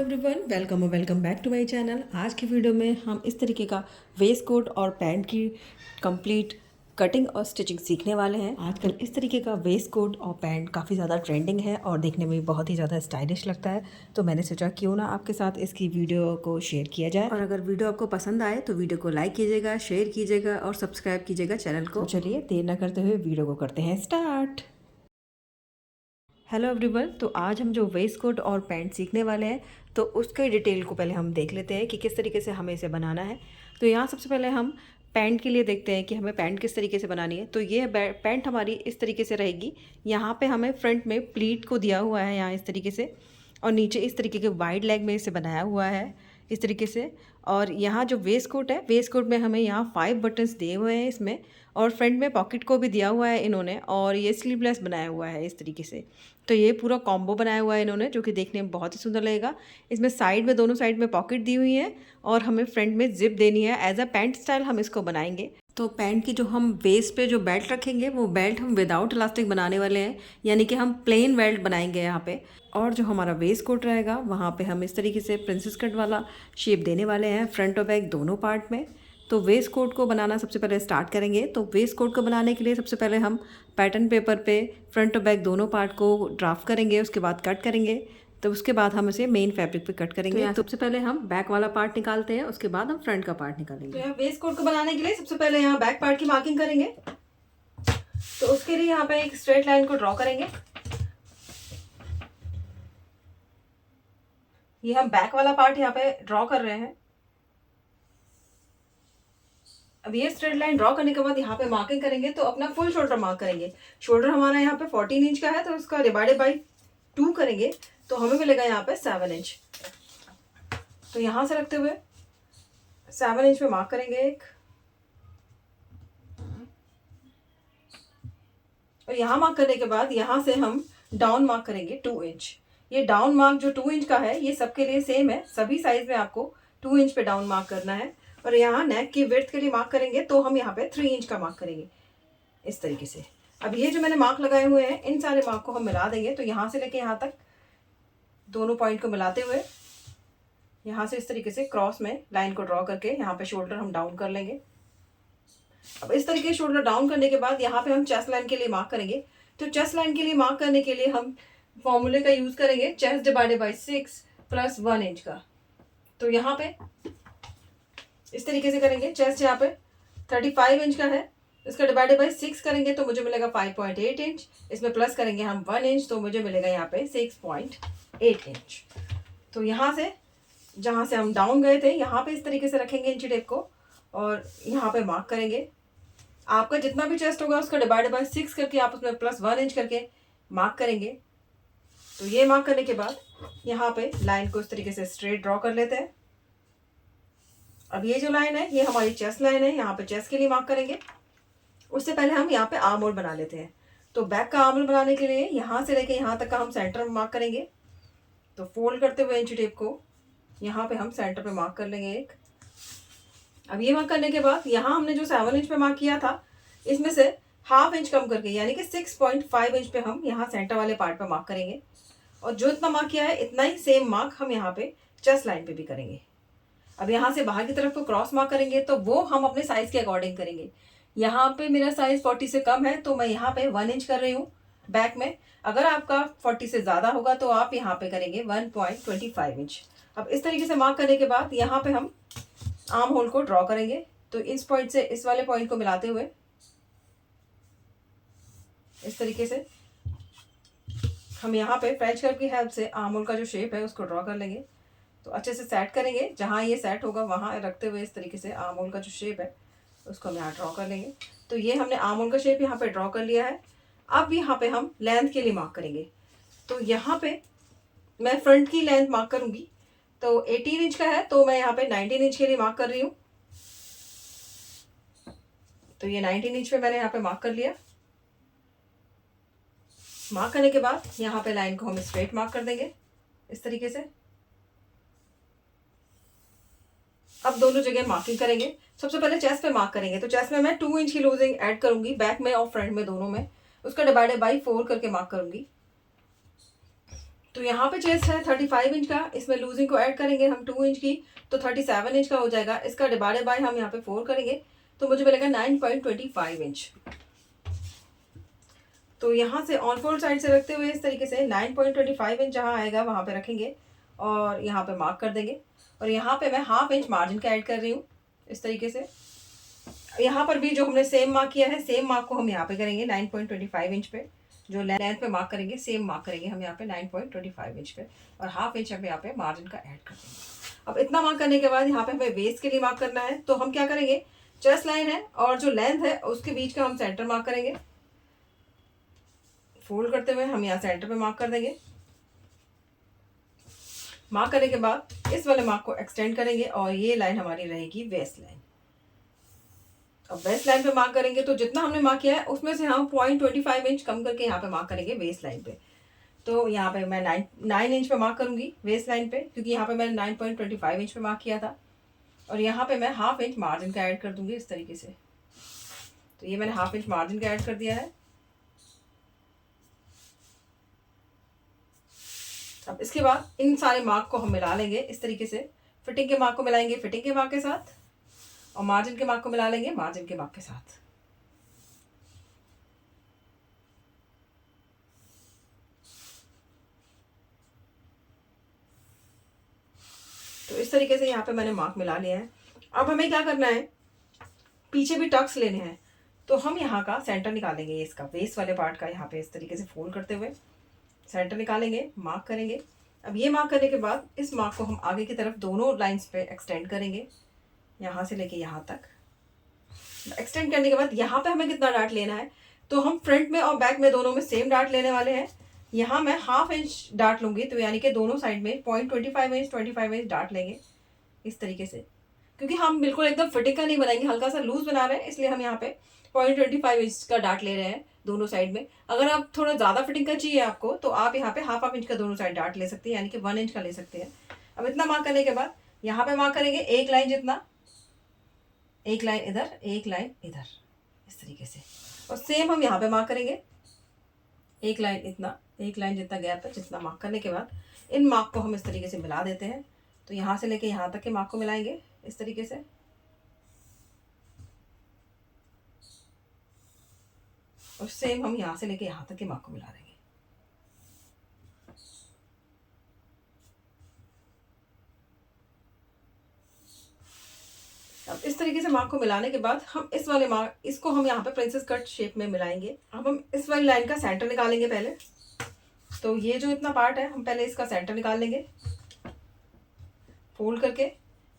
Everyone, welcome back to my channel. आज की video में हम इस तरीके का वेस्ट कोट और पैंट की कंप्लीट कटिंग और स्टिचिंग सीखने वाले हैं। आजकल इस तरीके का वेस्ट कोट और पैंट काफ़ी ज़्यादा ट्रेंडिंग है और देखने में बहुत ही ज़्यादा स्टाइलिश लगता है। तो मैंने सोचा क्यों ना आपके साथ इसकी वीडियो को शेयर किया जाए। और अगर वीडियो आपको पसंद आए तो वीडियो को लाइक कीजिएगा, शेयर कीजिएगा और सब्सक्राइब कीजिएगा चैनल को। तो चलिए देर न करते हुए वीडियो को करते हैं स्टार्ट। हेलो एवरीवन, तो आज हम जो वेस्ट कोट और पैंट सीखने वाले हैं तो उसके डिटेल को पहले हम देख लेते हैं कि किस तरीके से हमें इसे बनाना है। तो यहाँ सबसे पहले हम पैंट के लिए देखते हैं कि हमें पैंट किस तरीके से बनानी है। तो ये पैंट हमारी इस तरीके से रहेगी। यहाँ पे हमें फ्रंट में प्लीट को दिया हुआ है यहाँ इस तरीके से, और नीचे इस तरीके के वाइड लेग में इसे बनाया हुआ है इस तरीके से। और यहाँ जो वेस्ट कोट है, वेस्ट कोट में हमें यहाँ 5 बटन्स दिए हुए हैं इसमें, और फ्रंट में पॉकेट को भी दिया हुआ है इन्होंने, और ये स्लीवलेस बनाया हुआ है इस तरीके से। तो ये पूरा कॉम्बो बनाया हुआ है इन्होंने, जो कि देखने में बहुत ही सुंदर लगेगा। इसमें साइड में, दोनों साइड में पॉकेट दी हुई है और हमें फ्रंट में जिप देनी है। एज अ पैंट स्टाइल हम इसको बनाएंगे। तो पैंट की जो हम वेस्ट पे जो बेल्ट रखेंगे वो बेल्ट हम विदाउट इलास्टिक बनाने वाले हैं, यानी कि हम प्लेन बेल्ट बनाएंगे यहाँ पे। और जो हमारा वेस्ट कोट रहेगा वहाँ पे हम इस तरीके से प्रिंसेस कट वाला शेप देने वाले हैं, फ्रंट और बैक दोनों पार्ट में। तो वेस्ट कोट को बनाना सबसे पहले स्टार्ट करेंगे। तो वेस्ट कोट को बनाने के लिए सबसे पहले हम पैटर्न पेपर पे फ्रंट और बैक दोनों पार्ट को ड्राफ्ट करेंगे, उसके बाद कट करेंगे। तो उसके बाद हम इसे मेन फैब्रिक पे कट करेंगे। तो सबसे पहले हम बैक वाला पार्ट निकालते हैं, उसके बाद हम फ्रंट का पार्ट निकालेंगे। तो यहाँ वेस्ट कोट को बनाने के लिए सबसे पहले यहाँ बैक पार्ट की मार्किंग करेंगे। तो उसके लिए यहाँ पे एक स्ट्रेट लाइन को ड्रॉ करेंगे। ये हम बैक वाला पार्ट यहाँ पे ड्रॉ कर रहे हैं। अब ये स्ट्रेट लाइन ड्रॉ करने के बाद यहाँ पे मार्किंग करेंगे। तो अपना फुल शोल्डर मार्क करेंगे। शोल्डर हमारा यहाँ पे 14 इंच का है, तो उसका डिवाइडेड बाई 2 करेंगे तो हमें मिलेगा यहाँ पे 7 इंच। तो यहाँ से रखते हुए 7 इंच पे मार्क करेंगे एक, और यहाँ मार्क करने के बाद यहाँ से हम डाउन मार्क करेंगे 2 इंच। ये डाउन मार्क जो 2 इंच का है ये सबके लिए सेम है, सभी साइज में आपको 2 इंच पे डाउन मार्क करना है। और यहाँ नेक की विड्थ के लिए मार्क करेंगे तो हम यहाँ पे 3 इंच का मार्क करेंगे इस तरीके से। अब ये जो मैंने मार्क लगाए हुए हैं इन सारे मार्क को हम मिला देंगे। तो यहाँ से लेके यहाँ तक दोनों पॉइंट को मिलाते हुए यहाँ से इस तरीके से क्रॉस में लाइन को ड्रॉ करके यहाँ पे शोल्डर हम डाउन कर लेंगे। अब इस तरीके से शोल्डर डाउन करने के बाद यहाँ पे हम चेस्ट लाइन के लिए मार्क करेंगे। तो चेस्ट लाइन के लिए मार्क करने के लिए हम फॉर्मूले का यूज करेंगे, chest divided by 6 plus 1 inch का। तो यहाँ पे इस तरीके से करेंगे। चेस्ट यहाँ पे 35 इंच का है, इसका डिवाइडेड बाई 6 करेंगे तो मुझे मिलेगा 5.8 इंच। इसमें प्लस करेंगे हम 1 इंच तो मुझे मिलेगा यहाँ पे 6.8 इंच। तो यहाँ से जहाँ से हम डाउन गए थे यहाँ पे इस तरीके से रखेंगे इंची टेप को, और यहाँ पे मार्क करेंगे। आपका जितना भी चेस्ट होगा उसका डिवाइडेड बाई 6 करके आप उसमें प्लस 1 इंच करके मार्क करेंगे। तो ये मार्क करने के बाद यहाँ पे लाइन को इस तरीके से स्ट्रेट ड्रॉ कर लेते हैं। अब ये जो लाइन है ये हमारी चेस्ट लाइन है, यहाँ पे चेस्ट के लिए मार्क करेंगे। उससे पहले हम यहाँ पे आर्म होल बना लेते हैं। तो बैक का आर्म होल बनाने के लिए यहाँ से लेके यहाँ तक का हम सेंटर में मार्क करेंगे। तो फोल्ड करते हुए इंची टेप को यहाँ पे हम सेंटर पे मार्क कर लेंगे एक। अब ये मार्क करने के बाद यहाँ हमने जो 7 इंच पे मार्क किया था इसमें से हाफ इंच कम करके यानी कि 6.5 इंच पे हम यहाँ सेंटर वाले पार्ट पे मार्क करेंगे। और जो इतना मार्क किया है इतना ही सेम मार्क हम यहाँ पे चेस्ट लाइन पे भी करेंगे। अब यहाँ से बाहर की तरफ को क्रॉस मार्क करेंगे तो वो हम अपने साइज के अकॉर्डिंग करेंगे। यहाँ पे मेरा साइज 40 से कम है तो मैं यहाँ पे 1 इंच कर रही हूँ बैक में। अगर आपका 40 से ज़्यादा होगा तो आप यहाँ पे करेंगे 1.25 इंच। अब इस तरीके से मार्क करने के बाद यहाँ पे हम आर्म होल को ड्रॉ करेंगे। तो इस पॉइंट से इस वाले पॉइंट को मिलाते हुए इस तरीके से हम यहाँ पे फ्रेंच कर्व की हेल्प से आर्म होल का जो शेप है उसको ड्रॉ कर लेंगे। तो अच्छे से सेट करेंगे, जहाँ ये सेट होगा वहाँ रखते हुए इस तरीके से आर्म होल का जो शेप है उसको हम यहाँ ड्रॉ कर लेंगे। तो ये हमने आर्म होल का शेप यहाँ पे ड्रॉ कर लिया है। अब यहाँ पे हम लेंथ के लिए मार्क करेंगे। तो यहाँ पे मैं फ्रंट की लेंथ मार्क करूँगी। तो 18 इंच का है तो मैं यहाँ पे 19 इंच के लिए मार्क कर रही हूँ। तो ये 19 इंच पे मैंने यहाँ पे मार्क कर लिया। मार्क करने के बाद यहाँ पे लाइन को हम स्ट्रेट मार्क कर देंगे इस तरीके से। अब दोनों जगह मार्किंग करेंगे। सबसे पहले चेस्ट पे मार्क करेंगे। तो चेस्ट में मैं 2 इंच की लूजिंग ऐड करूंगी, बैक में और फ्रंट में दोनों में। उसका डिवाइडेड बाई 4 करके मार्क करूंगी। तो यहाँ पे चेस्ट है 35 इंच का, इसमें लूजिंग को ऐड करेंगे हम 2 इंच की, तो 37 इंच का हो जाएगा। इसका डिवाइडेड बाय हम यहाँ पे 4 करेंगे तो मुझे मिलेगा 9.25 इंच। तो यहाँ से ऑन फोल्ड साइड से रखते हुए इस तरीके से 9.25 इंच जहाँ आएगा वहाँ पे रखेंगे और यहाँ पे मार्क कर देंगे। और यहाँ पे मैं हाफ इंच मार्जिन का ऐड कर रही हूँ इस तरीके से। यहाँ पर भी जो हमने सेम मार्क किया है, सेम मार्क को हम यहाँ पे करेंगे 9.25 इंच पे। जो लेंथ पे मार्क करेंगे सेम मार्क करेंगे हम यहाँ पे 9.25 इंच पे, और हाफ इंच हम यहाँ पे मार्जिन का ऐड कर देंगे। अब इतना मार्क करने के बाद यहाँ पे हमें वेस्ट के लिए मार्क करना है, तो हम क्या करेंगे, चेस्ट लाइन है और जो लेंथ है उसके बीच का हम सेंटर मार्क करेंगे। फोल्ड करते हुए हम यहाँ सेंटर पे मार्क कर देंगे। मार्क करने के बाद इस वाले मार्क को एक्सटेंड करेंगे और ये लाइन हमारी रहेगी वेस्ट लाइन। अब वेस्ट लाइन पे मार्क करेंगे तो जितना हमने मार्क किया है उसमें से हम 0.25 इंच कम करके यहाँ पे मार्क करेंगे वेस्ट लाइन पे। तो यहाँ पे मैं 9 इंच पे मार्क करूंगी वेस्ट लाइन पे, क्योंकि यहाँ पे मैंने 9.25 इंच पे मार्क किया था। और यहाँ पे मैं हाफ इंच मार्जिन का ऐड कर दूंगी इस तरीके से। तो ये मैंने हाफ इंच मार्जिन का ऐड कर दिया है। अब इसके बाद इन सारे मार्क को हम मिला लेंगे इस तरीके से। फिटिंग के मार्क को मिलाएंगे फिटिंग के मार्क के साथ, और मार्जिन के मार्क को मिला लेंगे मार्जिन के मार्क के साथ। तो इस तरीके से यहाँ पे मैंने मार्क मिला लिया है। अब हमें क्या करना है, पीछे भी टक्स लेने हैं। तो हम यहाँ का सेंटर निकालेंगे, इसका वेस्ट वाले पार्ट का, यहाँ पे इस तरीके से फोल्ड करते हुए सेंटर निकालेंगे, मार्क करेंगे। अब ये मार्क करने के बाद इस मार्क को हम आगे की तरफ दोनों लाइंस पे एक्सटेंड करेंगे, यहाँ से लेके यहाँ तक। एक्सटेंड करने के बाद यहाँ पे हमें कितना डार्ट लेना है, तो हम फ्रंट में और बैक में दोनों में सेम डार्ट लेने वाले हैं। यहाँ मैं हाफ इंच डार्ट लूँगी, तो यानी कि दोनों साइड में 0.25 इंच डार्ट लेंगे इस तरीके से। क्योंकि हम बिल्कुल एकदम फिटिंग का नहीं बनाएंगे, हल्का सा लूज बना रहे हैं, इसलिए हम यहाँ पे 0.25 इंच का डार्ट ले रहे हैं दोनों साइड में। अगर आप थोड़ा ज़्यादा फिटिंग का चाहिए आपको, तो आप यहाँ पे हाफ इंच का दोनों साइड डार्ट ले सकते हैं, यानी कि 1 इंच का ले सकते हैं। अब इतना मार्क करने के बाद यहाँ पे मार्क करेंगे एक लाइन जितना, एक लाइन इधर एक लाइन इधर इस तरीके से। और सेम हम यहाँ पे मार्क करेंगे एक लाइन इतना, एक लाइन जितना गैप है, जितना मार्क करने के बाद इन मार्क को हम इस तरीके से मिला देते हैं। तो यहाँ से लेके यहाँ तक के मार्क को मिलाएंगे इस तरीके से। और सेम हम यहाँ से लेके यहाँ तक के मार्क को मिला देंगे। अब इस तरीके से मार्क को मिलाने के बाद हम इस वाले मार्क, इसको हम यहाँ पे प्रिंसेस कट शेप में मिलाएंगे। अब हम इस वाली लाइन का सेंटर निकालेंगे पहले। तो ये जो इतना पार्ट है, हम पहले इसका सेंटर निकाल लेंगे फोल्ड करके।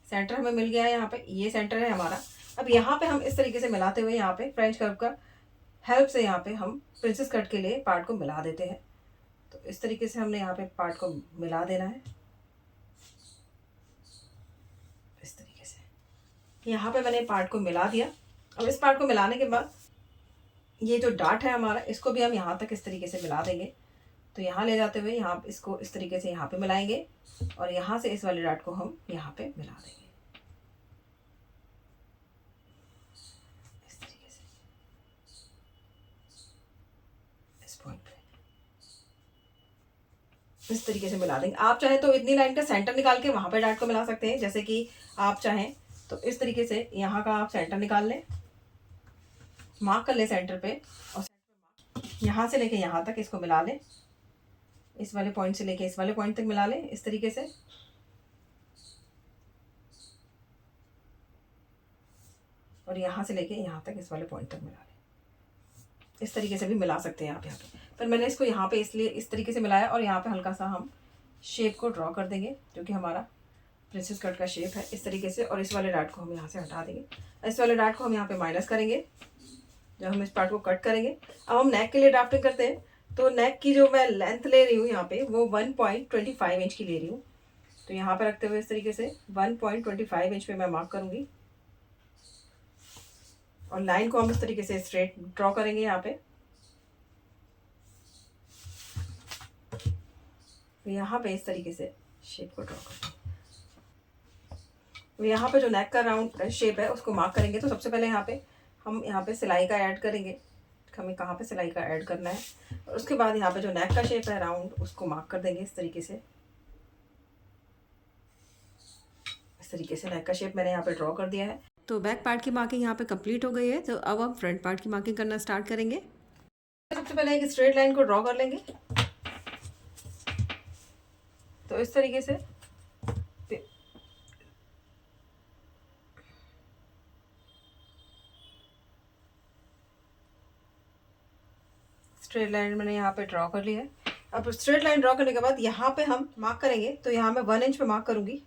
सेंटर हमें मिल गया है, यहाँ पे ये सेंटर है हमारा। अब यहाँ पे हम इस तरीके से मिलाते हुए यहाँ पे फ्रेंच कर्व का हेल्प से यहाँ पे हम प्रिंसेस कट के लिए पार्ट को मिला देते हैं। तो इस तरीके से हमने यहाँ पे पार्ट को मिला देना है इस तरीके से। यहाँ पे मैंने पार्ट को मिला दिया। अब इस पार्ट को मिलाने के बाद ये जो डार्ट है हमारा, इसको भी हम यहाँ तक इस तरीके से मिला देंगे। तो यहाँ ले जाते हुए यहाँ इसको इस तरीके से यहाँ पे मिलाएंगे, और यहाँ से इस वाले डार्ट को हम यहाँ पे मिला देंगे इस तरीके से, इस पॉइंट पे इस तरीके से मिला देंगे। आप चाहे तो इतनी लाइन का सेंटर निकाल के वहाँ पे डार्ट को मिला सकते हैं, जैसे कि आप चाहें तो इस तरीके से यहाँ का आप सेंटर निकाल लें, मार्क कर ले सेंटर पे, और यहाँ से लेके यहाँ तक इसको मिला लें, इस वाले पॉइंट से लेके इस वाले पॉइंट तक मिला लें इस तरीके से। और यहाँ से लेके यहाँ तक इस वाले पॉइंट तक मिला लें। इस तरीके से भी मिला सकते हैं आप यहाँ पे, पर मैंने इसको यहाँ पे इसलिए इस तरीके से मिलाया। और यहाँ पे हल्का सा हम शेप को ड्रॉ कर देंगे, जो कि हमारा प्रिंसेस कट का शेप है इस तरीके से। और इस वाले डार्ट को हम यहाँ से हटा देंगे। इस वाले डार्ट को हम यहाँ पे माइनस करेंगे जब हम इस पार्ट को कट करेंगे। अब हम नेक के लिए ड्राफ्टिंग करते हैं। तो नेक की जो मैं लेंथ ले रही हूँ यहाँ पे, वो 1.25 इंच की ले रही हूँ। तो यहाँ पे रखते हुए इस तरीके से 1.25 इंच पे मैं मार्क करूँगी, और लाइन को हम इस तरीके से स्ट्रेट ड्रॉ करेंगे यहाँ पे। तो यहाँ पे इस तरीके से शेप को ड्रॉ करेंगे। तो यहाँ पे जो नेक का राउंड शेप है उसको मार्क करेंगे। तो सबसे पहले हम यहाँ पे सिलाई का ऐड करेंगे। हमें कहाँ पे सिलाई का ऐड करना है, और उसके बाद यहाँ पे जो नेक का शेप है राउंड, उसको मार्क कर देंगे इस तरीके से। इस तरीके से नेक का शेप मैंने यहाँ पे ड्रॉ कर दिया है। तो बैक पार्ट की मार्किंग यहाँ पे कंप्लीट हो गई है। तो अब हम फ्रंट पार्ट की मार्किंग करना स्टार्ट करेंगे। सबसे पहले एक स्ट्रेट लाइन को ड्रॉ कर लेंगे। तो इस तरीके से स्ट्रेट लाइन मैंने यहाँ पे ड्रॉ कर लिया है। अब स्ट्रेट लाइन ड्रॉ करने के बाद यहाँ पे हम मार्क करेंगे। तो यहाँ मैं 1 इंच पे मार्क करूंगी।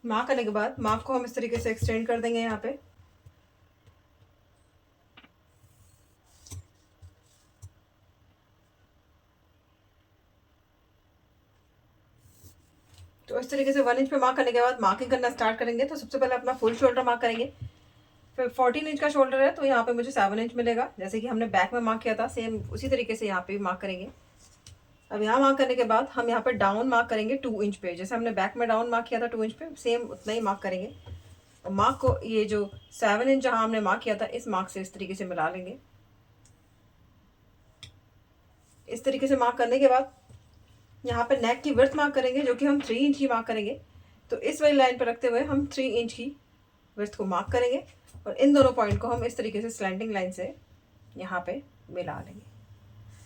मार्क करने के बाद मार्क को हम इस तरीके से एक्सटेंड कर देंगे यहाँ पे। तो इस तरीके से 1 इंच पे मार्क करने के बाद मार्किंग करना स्टार्ट करेंगे। तो सबसे पहले अपना फुल शोल्डर मार्क करेंगे। फिर 14 इंच का शोल्डर है, तो यहाँ पे मुझे 7 इंच मिलेगा, जैसे कि हमने बैक में मार्क किया था, सेम उसी तरीके से यहाँ पे भी मार्क करेंगे। अब यहाँ मार्क करने के बाद हम यहाँ पे डाउन मार्क करेंगे 2 इंच पे। जैसे हमने बैक में डाउन मार्क किया था 2 इंच पे, सेम उतना ही मार्क करेंगे। और मार्क को ये जो 7 इंच जहाँ हमने मार्क किया था, इस मार्क से इस तरीके से मिला लेंगे। इस तरीके से मार्क करने के बाद यहाँ पे नेक की विड्थ मार्क करेंगे, जो कि हम 3 इंच की मार्क करेंगे। तो इस वाली लाइन पर रखते हुए हम 3 इंच की विड्थ को मार्क करेंगे और इन दोनों पॉइंट को हम इस तरीके से स्लैंटिंग लाइन से यहाँ पे मिला लेंगे।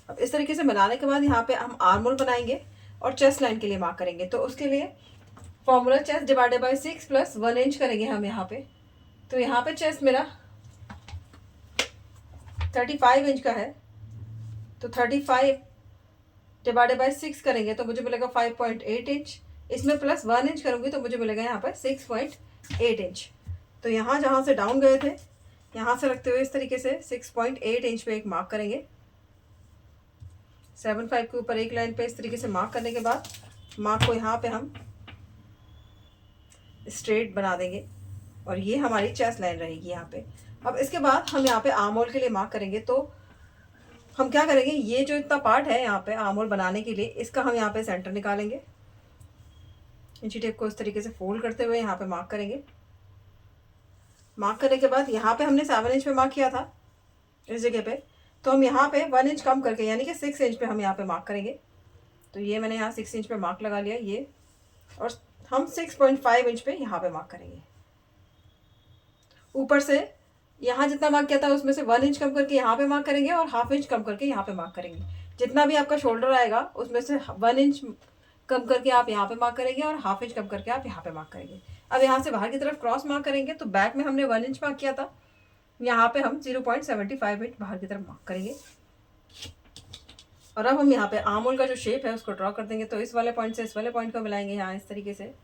अब इस तरीके से मिलाने के बाद यहाँ पे हम आर्म होल बनाएंगे और चेस्ट लाइन के लिए मार्क करेंगे। तो उसके लिए formula chest divided by 6 + 1 inch करेंगे हम यहाँ पे। तो यहाँ पे चेस्ट मेरा 35 इंच का है, तो 35 डिवाइडेड बाय 6 करेंगे तो मुझे मिलेगा 5.8 इंच। इसमें प्लस 1 इंच करूँगी तो मुझे मिलेगा यहाँ पर 6.8 इंच। तो यहाँ जहाँ से डाउन गए थे, यहाँ से रखते हुए इस तरीके से 6.8 इंच पे एक मार्क करेंगे। 7.5 के ऊपर एक लाइन पे इस तरीके से मार्क करने के बाद मार्क को यहाँ पे हम स्ट्रेट बना देंगे और ये हमारी चेस्ट लाइन रहेगी यहाँ पे। अब इसके बाद हम यहाँ पे आर्म होल के लिए मार्क करेंगे। तो हम क्या करेंगे, ये जो इतना पार्ट है यहाँ पे आर्म होल बनाने के लिए, इसका हम यहाँ पे सेंटर निकालेंगे। इंची टेप को इस तरीके से फोल्ड करते हुए यहाँ पे मार्क करेंगे। मार्क करने के बाद यहाँ पे हमने 7 इंच पे मार्क किया था इस जगह पे, तो हम यहाँ पे 1 इंच कम करके यानी कि 6 इंच पे हम यहाँ पे मार्क करेंगे। तो ये मैंने यहाँ 6 इंच पे मार्क लगा लिया ये, और हम 6.5 इंच पे यहाँ पे मार्क करेंगे। ऊपर से यहाँ जितना मार्क किया था उसमें से 1 इंच कम करके यहाँ पे मार्क करेंगे और ½ इंच कम करके यहाँ पे मार्क करेंगे। जितना भी आपका शोल्डर आएगा उसमें से 1 इंच कम करके आप यहाँ पे मार्क करेंगे और ½ इंच कम करके आप यहाँ पे मार्क करेंगे। अब यहाँ से बाहर की तरफ क्रॉस मार्क करेंगे। तो बैक में हमने 1 इंच मार्क किया था, यहाँ पे हम 0.75 इंच बाहर की तरफ मार्क करेंगे। और अब हम यहाँ पे आर्म होल का जो शेप है उसको ड्रॉ कर देंगे। तो इस वाले पॉइंट से इस वाले पॉइंट को मिलाएंगे यहाँ इस तरीके से।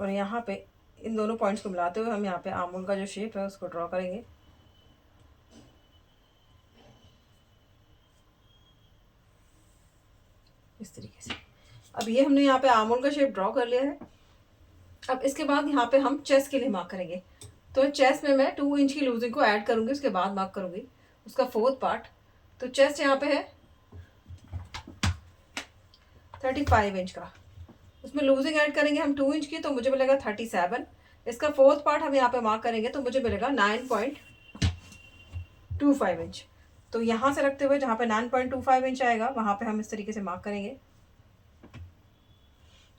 और यहाँ पे इन दोनों पॉइंट्स को मिलाते हुए हम यहाँ पे आर्म होल का जो शेप है उसको ड्रॉ करेंगे। इस तरीके से। अब ये हमने यहाँ पे आर्म होल का शेप ड्रॉ कर लिया है। अब इसके बाद यहाँ पे हम चेस्ट के लिए मार्क करेंगे। तो चेस्ट में मैं 2 इंच की लूजिंग को ऐड करूँगी, उसके बाद मार्क करूँगी उसका 4th पार्ट। तो चेस्ट यहाँ पे है 35 इंच का, उसमें लूजिंग ऐड करेंगे हम 2 इंच की, तो मुझे मिलेगा 37। इसका 4th पार्ट हम यहाँ पे मार्क करेंगे तो मुझे मिलेगा 9.25 इंच। तो यहाँ से रखते हुए जहाँ पे 9.25 इंच आएगा वहाँ पे हम इस तरीके से मार्क करेंगे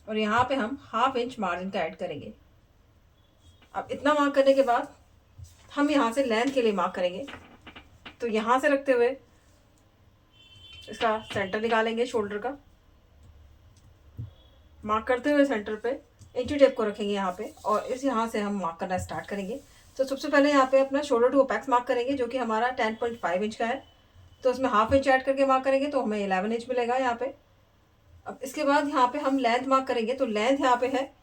और यहाँ पे हम ½ इंच मार्जिन का ऐड करेंगे। अब इतना मार्क करने के बाद हम यहाँ से लेंथ के लिए मार्क करेंगे। तो यहाँ से रखते हुए इसका सेंटर निकालेंगे शोल्डर का। मार्क करते हुए सेंटर पे इंची टेप को रखेंगे यहाँ पे और इस यहाँ से हम मार्क करना स्टार्ट करेंगे। तो सबसे पहले यहाँ पे अपना शोल्डर टू अपेक्स मार्क करेंगे, जो कि हमारा 10.5 इंच का है। तो उसमें ½ इंच ऐड करके मार्क करेंगे तो हमें 11 इंच मिलेगा यहाँ पे। अब इसके बाद यहाँ पे हम लेंथ मार्क करेंगे। तो लेंथ यहाँ पे है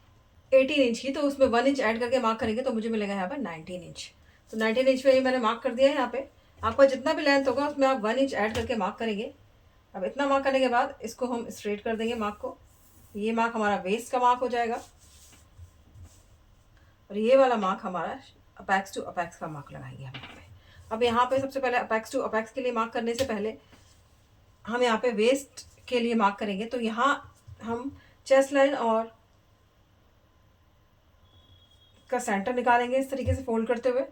18 इंच की, तो उसमें 1 इंच ऐड करके मार्क करेंगे तो मुझे मिलेगा यहाँ पे 19 इंच। तो 19 इंच पे ही मैंने मार्क कर दिया है। यहाँ पे आपका जितना भी लेंथ होगा उसमें आप 1 इंच ऐड करके मार्क करेंगे अब इतना मार्क करने के बाद इसको हम स्ट्रेट कर देंगे मार्क को। ये मार्क हमारा वेस्ट का मार्क हो जाएगा और ये वाला मार्क हमारा अपेक्स टू अपेक्स का मार्क लगाएंगे हम यहाँ पे। अब यहाँ पे सबसे पहले अपेक्स टू अपेक्स के लिए मार्क करने से पहले हम यहाँ पे वेस्ट के लिए मार्क करेंगे। तो यहाँ हम चेस्ट लाइन और का सेंटर निकालेंगे इस तरीके से फोल्ड करते हुए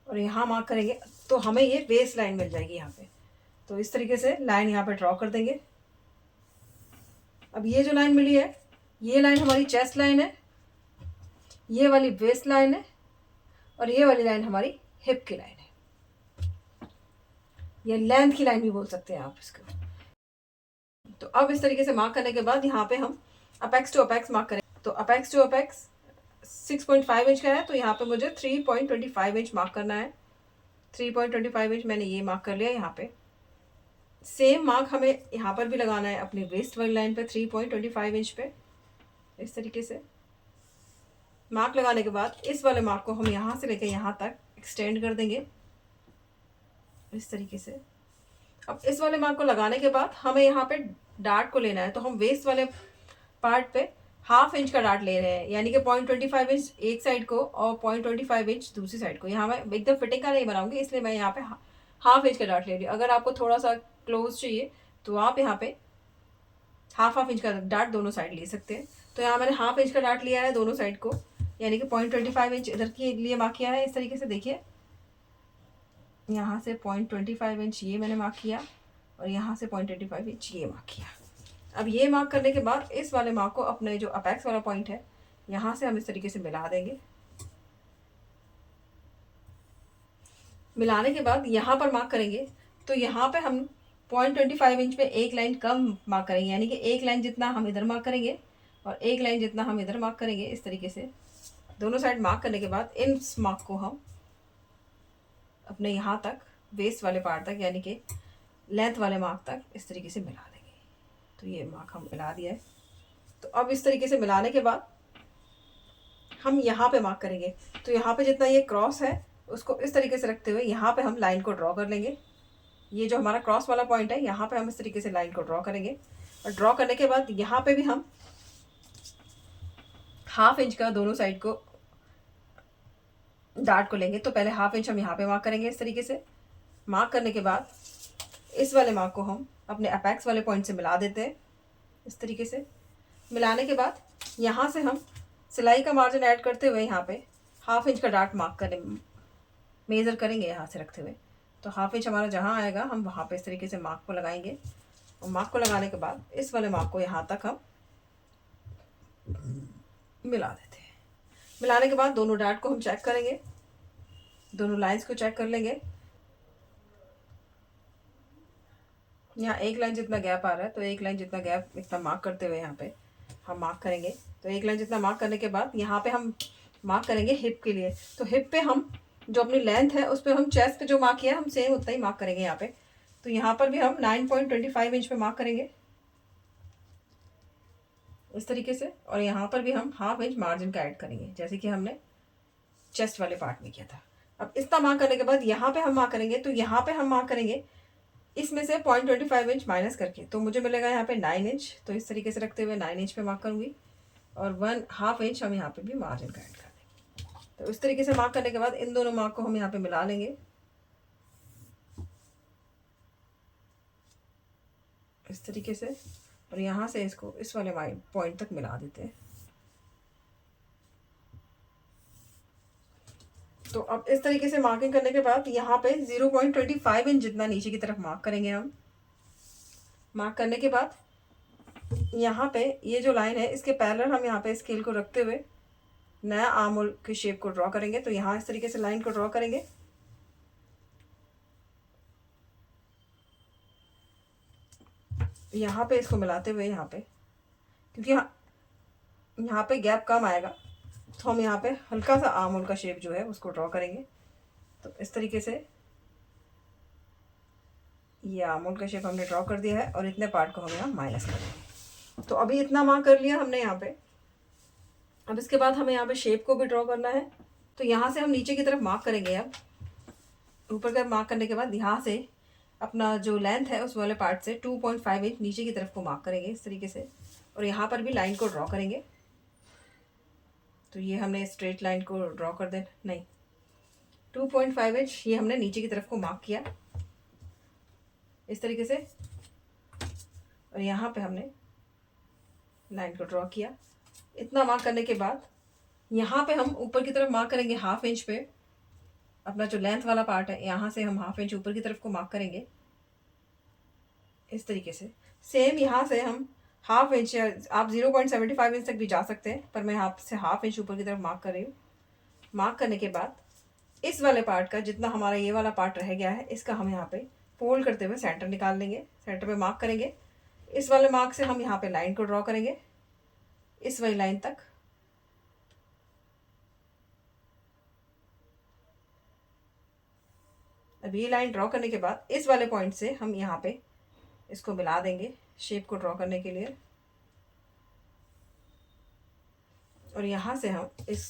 और यहाँ मार्क करेंगे तो हमें ये वेस्ट लाइन मिल जाएगी यहाँ पे। तो इस तरीके से लाइन यहाँ पे ड्रॉ कर देंगे। अब ये जो लाइन मिली है ये लाइन हमारी चेस्ट लाइन है, ये वाली वेस्ट लाइन है और ये वाली लाइन हमारी हिप की लाइन है, ये लेंथ की लाइन भी बोल सकते हैं आप इसको। तो अब इस तरीके से मार्क करने के बाद यहाँ पे हम अपेक्स टू अपेक्स मार्क करें। तो अपेक्स टू अपेक्स 6.5 इंच का है तो यहाँ पे मुझे 3.25 इंच मार्क करना है। 3.25 इंच मैंने ये मार्क कर लिया। यहाँ पे सेम मार्क हमें यहाँ पर भी लगाना है अपनी वेस्ट वाली लाइन पे 3.25 इंच पे। इस तरीके से मार्क लगाने के बाद इस वाले मार्क को हम यहाँ से लेकर यहाँ तक एक्सटेंड कर देंगे इस तरीके से। अब इस वाले मार्क को लगाने के बाद हमें यहाँ पे डार्ट को लेना है। तो हम वेस्ट वाले पार्ट पे ½ इंच का डार्ट ले रहे हैं, यानी कि 0.25 इंच एक साइड को और 0.25 इंच दूसरी साइड को। यहाँ मैं एकदम फिटिंग का नहीं बनाऊंगी इसलिए मैं यहाँ पे ½ इंच का डार्ट ले रही हूँ। अगर आपको थोड़ा सा क्लोज चाहिए तो आप यहाँ पे ½ इंच का डार्ट दोनों साइड ले सकते हैं। तो यहाँ मैंने ½ इंच का डार्ट लिया है दोनों साइड को, यानी कि 0.25 इंच इधर के लिए मार्क किया है। इस तरीके से देखिए यहाँ से 0.25 इंच ये मैंने मार्क किया और यहाँ से 0.25 इंच ये मार्क किया। अब ये मार्क करने के बाद इस वाले मार्क को अपने जो अपेक्स वाला पॉइंट है यहाँ से हम इस तरीके से मिला देंगे। मिलाने के बाद यहाँ पर मार्क करेंगे तो यहाँ पे हम 0.25 इंच पे एक लाइन कम मार्क करेंगे, यानी कि एक लाइन जितना हम इधर मार्क करेंगे और एक लाइन जितना हम इधर मार्क करेंगे। इस तरीके से दोनों साइड मार्क करने के बाद इन मार्क को हम अपने यहाँ तक वेस्ट वाले पार्ट तक, यानी कि लेंथ वाले मार्क तक इस तरीके से मिला देंगे। तो ये मार्क हम मिला दिया है। तो अब इस तरीके से मिलाने के बाद हम यहाँ पे मार्क करेंगे। तो यहाँ पे जितना ये क्रॉस है उसको इस तरीके से रखते हुए यहाँ पे हम लाइन को ड्रॉ कर लेंगे। ये जो हमारा क्रॉस वाला पॉइंट है यहाँ पे हम इस तरीके से लाइन को ड्रॉ करेंगे और ड्रॉ करने के बाद यहाँ पे भी हम ½ इंच का दोनों साइड को डार्ट को लेंगे। तो पहले ½ इंच हम यहाँ पे मार्क करेंगे इस तरीके से। मार्क करने के बाद इस वाले मार्क को हम अपने अपेक्स वाले पॉइंट से मिला देते हैं इस तरीके से। मिलाने के बाद यहाँ से हम सिलाई का मार्जिन ऐड करते हुए यहाँ पे ½ इंच का डार्ट मार्क करें, मेज़र करेंगे यहाँ से रखते हुए। तो ½ इंच हमारा जहाँ आएगा हम वहाँ पे इस तरीके से मार्क को लगाएंगे और मार्क को लगाने के बाद इस वाले मार्क को यहाँ तक हम मिला देते हैं। मिलाने के बाद दोनों डार्ट को हम चेक करेंगे, दोनों लाइंस को चेक कर लेंगे। यहाँ एक लाइन जितना गैप आ रहा है तो एक लाइन जितना गैप इतना मार्क करते हुए यहाँ पे हम मार्क करेंगे। तो एक लाइन जितना मार्क करने के बाद यहाँ पे हम मार्क करेंगे हिप के लिए। तो हिप पे हम जो अपनी लेंथ है उस पर हम चेस्ट पे जो मार्क किया हम सेम उतना ही मार्क करेंगे यहाँ पे। तो यहाँ पर भी हम 9.25 इंच पे मार्क करेंगे इस तरीके से और यहाँ पर भी हम ½ इंच मार्जिन का ऐड करेंगे जैसे कि हमने चेस्ट वाले पार्ट में किया था। अब इतना मार्क करने के बाद यहाँ पे हम मार्क करेंगे। तो यहाँ पे हम मार्क करेंगे इसमें से 0.25 इंच माइनस करके, तो मुझे मिलेगा यहाँ पे 9 इंच। तो इस तरीके से रखते हुए 9 इंच पे मार्क करूँगी और ½ इंच हम यहाँ पे भी मार्जिन का ऐड कर देंगे। तो इस तरीके से मार्क करने के बाद इन दोनों मार्क को हम यहाँ पे मिला लेंगे इस तरीके से और यहाँ से इसको इस वाले पॉइंट तक मिला देते हैं। तो अब इस तरीके से मार्किंग करने के बाद यहाँ पे 0.25 इंच जितना नीचे की तरफ मार्क करेंगे हम। मार्क करने के बाद यहाँ पे ये जो लाइन है इसके पैरेलल हम यहाँ पे स्केल को रखते हुए नया आर्म होल की शेप को ड्रॉ करेंगे। तो यहाँ इस तरीके से लाइन को ड्रॉ करेंगे। यहाँ पे इसको मिलाते हुए यहाँ पे, क्योंकि यहाँ पे गैप कम आएगा तो हम यहाँ पे हल्का सा आर्म होल का शेप जो है उसको ड्रॉ करेंगे। तो इस तरीके से ये आर्म होल का शेप हमने ड्रॉ कर दिया है और इतने पार्ट को हम यहाँ माइनस कर देंगे। तो अभी इतना मार्क कर लिया हमने यहाँ पे। अब इसके बाद हमें यहाँ पे शेप को भी ड्रॉ करना है। तो यहाँ से हम नीचे की तरफ मार्क करेंगे। अब ऊपर का मार्क करने के बाद यहाँ से अपना जो लेंथ है उस वाले पार्ट से 2.5 इंच नीचे की तरफ को मार्क करेंगे इस तरीके से, और यहाँ पर भी लाइन को ड्रॉ करेंगे। तो ये हमने स्ट्रेट लाइन को ड्रॉ कर देना, नहीं 2.5 इंच ये हमने नीचे की तरफ को मार्क किया इस तरीके से, और यहाँ पे हमने लाइन को ड्रॉ किया। इतना मार्क करने के बाद यहाँ पे हम ऊपर की तरफ मार्क करेंगे हाफ इंच पे, अपना जो लेंथ वाला पार्ट है यहाँ से हम हाफ इंच ऊपर की तरफ को मार्क करेंगे इस तरीके से। सेम यहाँ से हम हाफ इंच, या आप 0.75 इंच तक भी जा सकते हैं, पर मैं यहाँ से हाफ इंच ऊपर की तरफ मार्क कर रही हूँ। मार्क करने के बाद इस वाले पार्ट का जितना हमारा ये वाला पार्ट रह गया है इसका हम यहाँ पे फोल्ड करते हुए सेंटर निकाल लेंगे, सेंटर पे मार्क करेंगे। इस वाले मार्क से हम यहाँ पे लाइन को ड्रॉ करेंगे इस वाली लाइन तक। अब ये लाइन ड्रॉ करने के बाद इस वाले पॉइंट से हम यहाँ पे इसको मिला देंगे शेप को ड्रॉ करने के लिए, और यहाँ से हम इस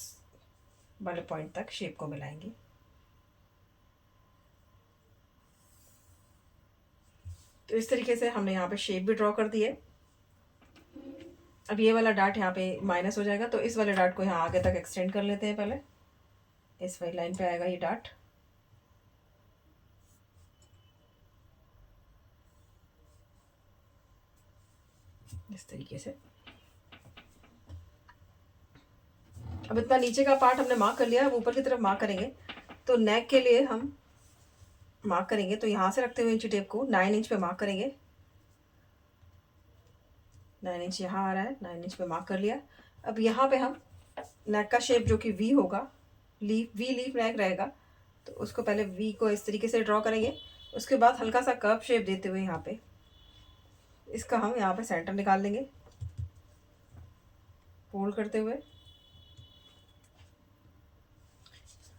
वाले पॉइंट तक शेप को मिलाएंगे। तो इस तरीके से हमने यहाँ पे शेप भी ड्रॉ कर दी है। अब ये वाला डार्ट यहाँ पे माइनस हो जाएगा, तो इस वाले डार्ट को यहाँ आगे तक एक्सटेंड कर लेते हैं। पहले इस वाली लाइन पे आएगा ये डार्ट, इस तरीके से। अब इतना नीचे का पार्ट हमने मार्क कर लिया, अब ऊपर की तरफ मार्क करेंगे। तो नेक के लिए हम मार्क करेंगे, तो यहाँ से रखते हुए इंची टेप को 9 इंच पे मार्क करेंगे। 9 इंच यहाँ आ रहा है, 9 इंच पे मार्क कर लिया। अब यहाँ पे हम नेक का शेप जो कि वी होगा, वी लीफ नेक रहेगा, तो उसको पहले वी को इस तरीके से ड्रॉ करेंगे। उसके बाद हल्का सा कर्व शेप देते हुए यहाँ पे इसका हम यहाँ पे सेंटर निकाल लेंगे फोल्ड करते हुए।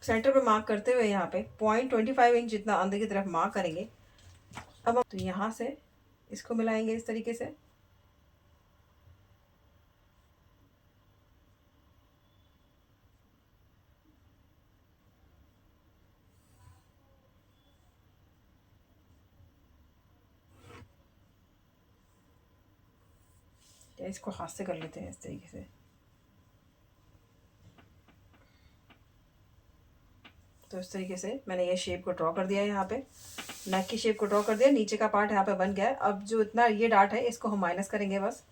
सेंटर पे मार्क करते हुए यहाँ पे 0.25 इंच जितना अंदर की तरफ मार्क करेंगे। अब हम तो यहाँ से इसको मिलाएंगे इस तरीके से। या इसको हाथ से कर लेते हैं इस तरीके से। तो इस तरीके से मैंने ये शेप को ड्रॉ कर दिया है, यहाँ पे नेक की शेप को ड्रॉ कर दिया। नीचे का पार्ट यहाँ पे बन गया है। अब जो इतना ये डार्ट है इसको हम माइनस करेंगे, बस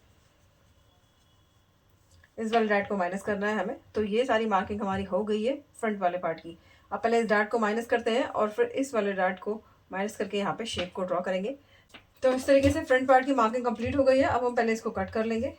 इस वाले डार्ट को माइनस करना है हमें। तो ये सारी मार्किंग हमारी हो गई है फ्रंट वाले पार्ट की। अब पहले इस डार्ट को माइनस करते हैं और फिर इस वाले डार्ट को माइनस करके यहाँ पे शेप को ड्रॉ करेंगे। तो इस तरीके से फ्रंट पार्ट की मार्किंग कंप्लीट हो गई है। अब हम पहले इसको कट कर लेंगे।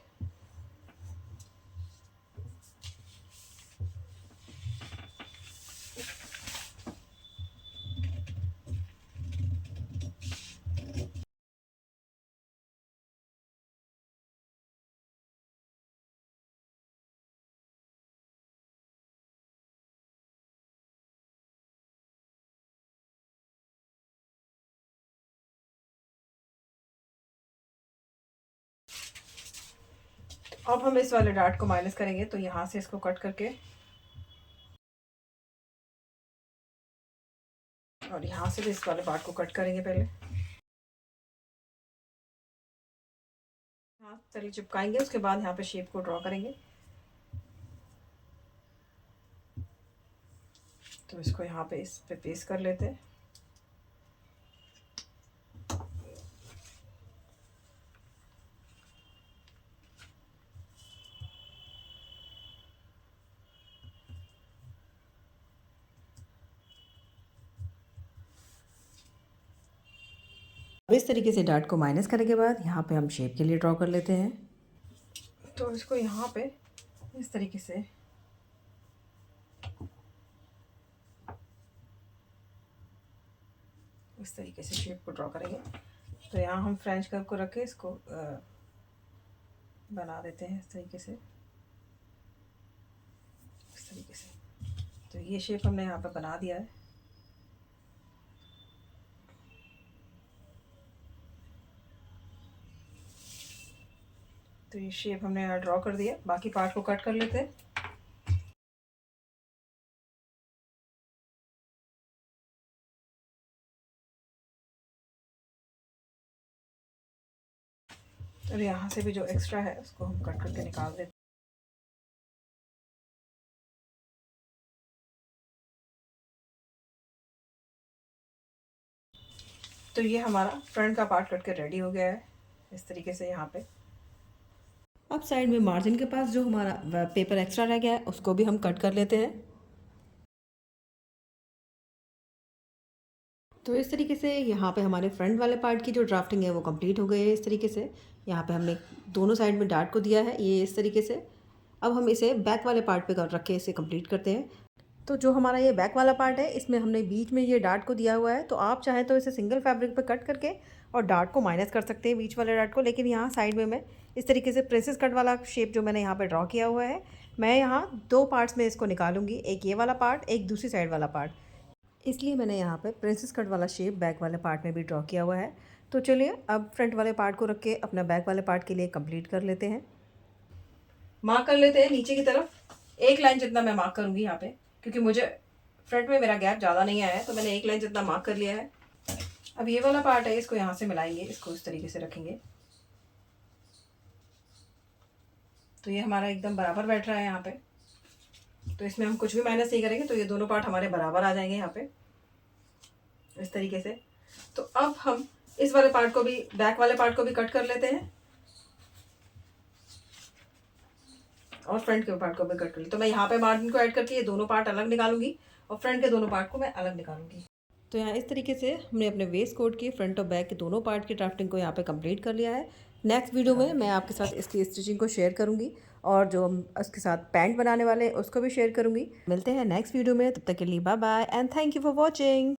अब हम इस वाले डार्ट को माइनस करेंगे, तो यहाँ से इसको कट करके और यहाँ से भी इस वाले पार्ट को कट करेंगे पहले। हाँ चलिए चिपकाएंगे, उसके बाद यहाँ पे शेप को ड्रॉ करेंगे। तो इसको यहाँ पे इस पे पेस्ट कर लेते हैं। अब इस तरीके से डार्ट को माइनस करने के बाद यहाँ पे हम शेप के लिए ड्रॉ कर लेते हैं। तो इसको यहाँ पे इस तरीके से शेप को ड्रॉ करेंगे। तो यहाँ हम फ्रेंच कर्व को रख के इसको बना देते हैं इस तरीके से। तो ये शेप हमने यहाँ पे बना दिया है। तो ये शेप हमने यहाँ ड्रॉ कर दिया, बाकी पार्ट को कट कर लेते हैं। और यहाँ से भी जो एक्स्ट्रा है उसको हम कट करके निकाल देते हैं। तो ये हमारा फ्रंट का पार्ट कट के रेडी हो गया है इस तरीके से यहाँ पे। अब साइड में मार्जिन के पास जो हमारा पेपर एक्स्ट्रा रह गया है उसको भी हम कट कर लेते हैं। तो इस तरीके से यहाँ पे हमारे फ्रंट वाले पार्ट की जो ड्राफ्टिंग है वो कंप्लीट हो गई है। इस तरीके से यहाँ पे हमने दोनों साइड में डार्ट को दिया है ये इस तरीके से। अब हम इसे बैक वाले पार्ट पे रख के इसे कंप्लीट करते हैं। तो जो हमारा ये बैक वाला पार्ट है इसमें हमने बीच में ये डार्ट को दिया हुआ है, तो आप चाहें तो इसे सिंगल फैब्रिक पे कट करके और डार्ट को माइनस कर सकते हैं बीच वाले डार्ट को। लेकिन यहाँ साइड में मैं इस तरीके से प्रिंसेस कट वाला शेप जो मैंने यहाँ पे ड्रॉ किया हुआ है, मैं यहाँ 2 पार्ट्स में इसको निकालूंगी, एक ये वाला पार्ट, एक दूसरी साइड वाला पार्ट। इसलिए मैंने यहाँ पे प्रिंसेस कट वाला शेप बैक वाले पार्ट में भी ड्रॉ किया हुआ है। तो चलिए अब फ्रंट वाले पार्ट को रख के अपना बैक वाले पार्ट के लिए कंप्लीट कर लेते हैं। मार्क कर लेते हैं नीचे की तरफ, 1 लाइन जितना मैं मार्क करूँगी यहाँ पे, क्योंकि मुझे फ्रंट में मेरा गैप ज़्यादा नहीं आया है तो मैंने 1 लाइन जितना मार्क कर लिया है। अब ये वाला पार्ट है इसको यहाँ से मिलाएंगे, इसको इस तरीके से रखेंगे तो ये हमारा एकदम बराबर बैठ रहा है यहाँ पे। तो इसमें हम कुछ भी माइनस नहीं करेंगे तो ये दोनों पार्ट हमारे बराबर आ जाएंगे यहाँ पे इस तरीके से। तो अब हम इस वाले पार्ट को भी, बैक वाले पार्ट को भी कट कर लेते हैं और फ्रंट के पार्ट को भी कट कर ली। तो मैं यहाँ पे मार्जिन को ऐड करके ये दोनों पार्ट अलग निकालूंगी और फ्रंट के दोनों पार्ट को मैं अलग निकालूंगी। तो यहाँ इस तरीके से हमने अपने वेस्ट कोट की फ्रंट और बैक के दोनों पार्ट की ड्राफ्टिंग को यहाँ पे कंप्लीट कर लिया है। नेक्स्ट वीडियो में मैं आपके साथ इसकी स्टिचिंग को शेयर करूँगी और जो हम उसके साथ पैंट बनाने वाले हैं उसको भी शेयर करूँगी। मिलते हैं नेक्स्ट वीडियो में, तब तक के लिए bye bye and thank you for watching.